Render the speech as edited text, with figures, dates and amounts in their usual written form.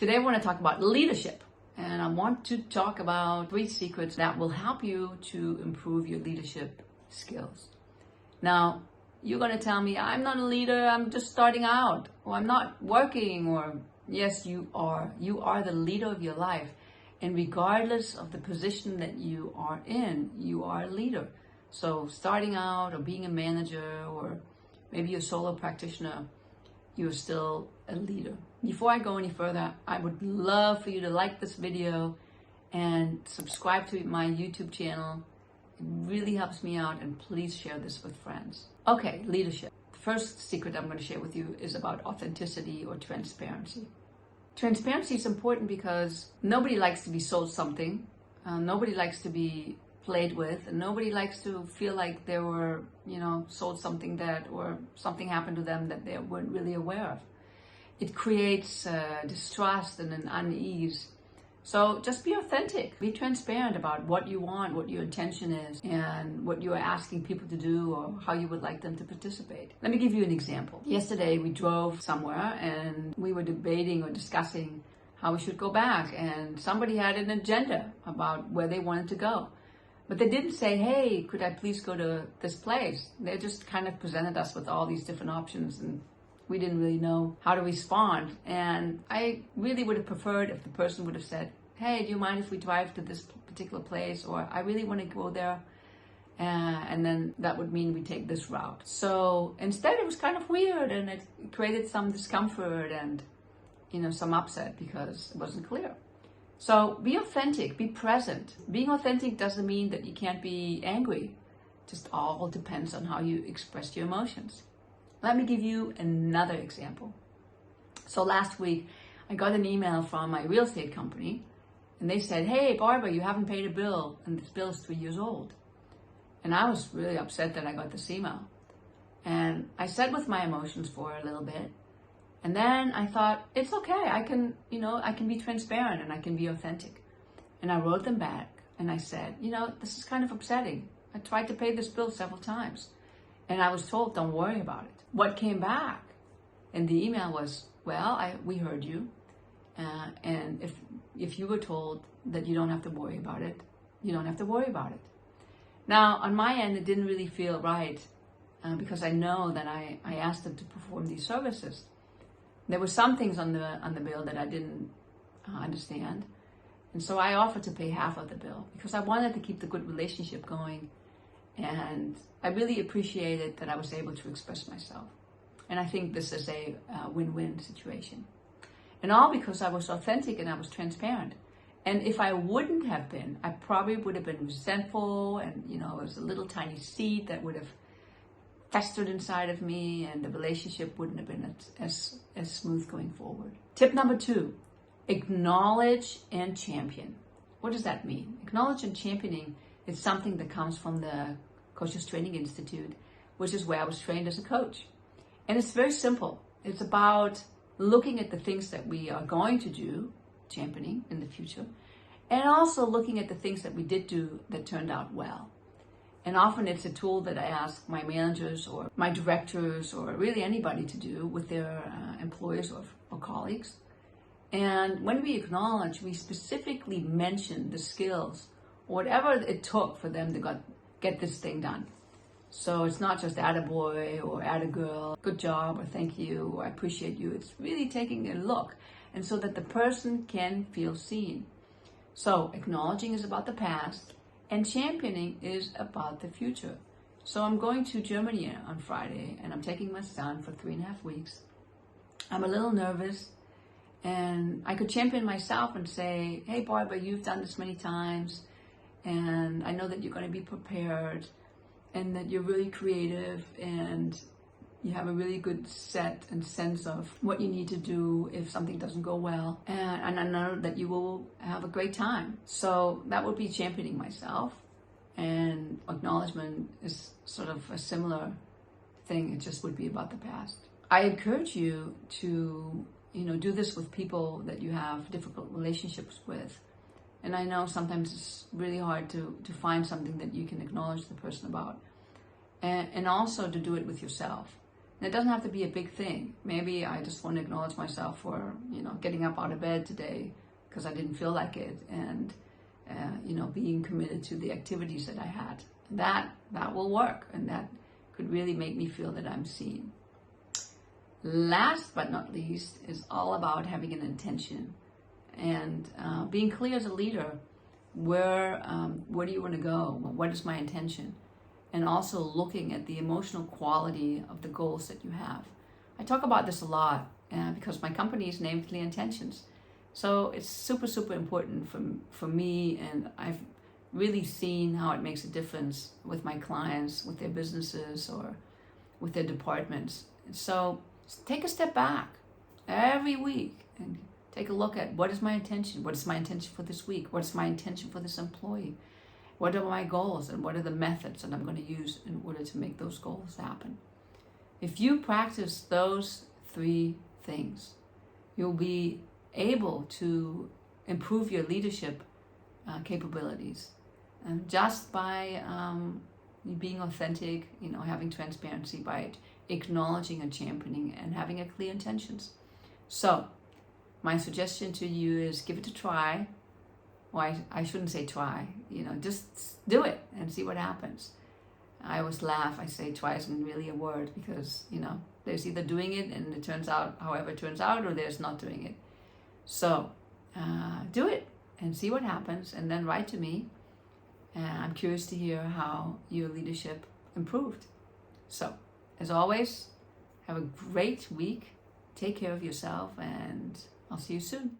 Today I want to talk about leadership, and I want to talk about 3 secrets that will help you to improve your leadership skills. Now, you're going to tell me, I'm not a leader, I'm just starting out, or I'm not working, or yes, you are. You are the leader of your life. And regardless of the position that you are in, you are a leader. So starting out or being a manager or maybe you're a solo practitioner, you're still a leader. Before I go any further, I would love for you to like this video and subscribe to my YouTube channel. It really helps me out, and please share this with friends. Okay, leadership. The first secret I'm going to share with you is about authenticity or transparency. Transparency is important because nobody likes to be sold something. Nobody likes to be played with, and nobody likes to feel like they were, sold something or something happened to them that they weren't really aware of. It creates distrust and an unease. So just be authentic, be transparent about what you want, what your intention is, and what you are asking people to do or how you would like them to participate. Let me give you an example. Yesterday we drove somewhere and we were debating or discussing how we should go back, and somebody had an agenda about where they wanted to go. But they didn't say, hey, could I please go to this place? They just kind of presented us with all these different options, and we didn't really know how to respond. And I really would have preferred if the person would have said, hey, do you mind if we drive to this particular place? Or I really want to go there. And then that would mean we take this route. So instead it was kind of weird, and it created some discomfort and, some upset because it wasn't clear. So be authentic, be present. Being authentic doesn't mean that you can't be angry. It just all depends on how you express your emotions. Let me give you another example. So last week, I got an email from my real estate company, and they said, hey, Barbara, you haven't paid a bill, and this bill is 3 years old. And I was really upset that I got this email. And I sat with my emotions for a little bit. And then I thought, it's okay, I can be transparent and I can be authentic. And I wrote them back and I said, this is kind of upsetting. I tried to pay this bill several times and I was told, don't worry about it. What came back in the email was, well, we heard you. And if you were told that you don't have to worry about it, you don't have to worry about it. Now, on my end, it didn't really feel right because I know that I asked them to perform these services. There were some things on the bill that I didn't understand. And so I offered to pay half of the bill because I wanted to keep the good relationship going. And I really appreciated that I was able to express myself. And I think this is a win-win situation. And all because I was authentic and I was transparent. And if I wouldn't have been, I probably would have been resentful, and it was a little tiny seed that would have festered inside of me, and the relationship wouldn't have been as smooth going forward. Tip number 2, acknowledge and champion. What does that mean? Acknowledge and championing is something that comes from the Coaches Training Institute, which is where I was trained as a coach. And it's very simple. It's about looking at the things that we are going to do, championing in the future, and also looking at the things that we did do that turned out well. And often it's a tool that I ask my managers or my directors or really anybody to do with their employees or colleagues. And when we acknowledge, we specifically mention the skills or whatever it took for them to get this thing done. So it's not just attaboy or attagirl, good job or thank you or I appreciate you. It's really taking a look, and so that the person can feel seen. So acknowledging is about the past, and championing is about the future. So I'm going to Germany on Friday, and I'm taking my son for 3.5 weeks. I'm a little nervous, and I could champion myself and say, hey, Barbara, you've done this many times, and I know that you're going to be prepared, and that you're really creative, and you have a really good set and sense of what you need to do if something doesn't go well. And I know that you will have a great time. So that would be championing myself. And acknowledgement is sort of a similar thing. It just would be about the past. I encourage you to, do this with people that you have difficult relationships with. And I know sometimes it's really hard to find something that you can acknowledge the person about. And also to do it with yourself. And it doesn't have to be a big thing. Maybe I just want to acknowledge myself for, getting up out of bed today because I didn't feel like it, and being committed to the activities that I had. That will work, and that could really make me feel that I'm seen. Last but not least is all about having an intention and being clear as a leader. Where do you want to go? What is my intention? And also looking at the emotional quality of the goals that you have. I talk about this a lot because my company is named Clear Intentions. So it's super, super important for me, and I've really seen how it makes a difference with my clients, with their businesses, or with their departments. So take a step back every week and take a look at, what is my intention? What is my intention for this week? What is my intention for this employee? What are my goals, and what are the methods that I'm going to use in order to make those goals happen? If you practice those 3 things, you'll be able to improve your leadership capabilities, and just by being authentic, having transparency, by acknowledging and championing and having a clear intentions. So my suggestion to you is give it a try. Well, I shouldn't say try, just do it and see what happens. I always laugh. I say try isn't really a word because, there's either doing it and it turns out however it turns out, or there's not doing it. So do it and see what happens, and then write to me. I'm curious to hear how your leadership improved. So, as always, have a great week. Take care of yourself, and I'll see you soon.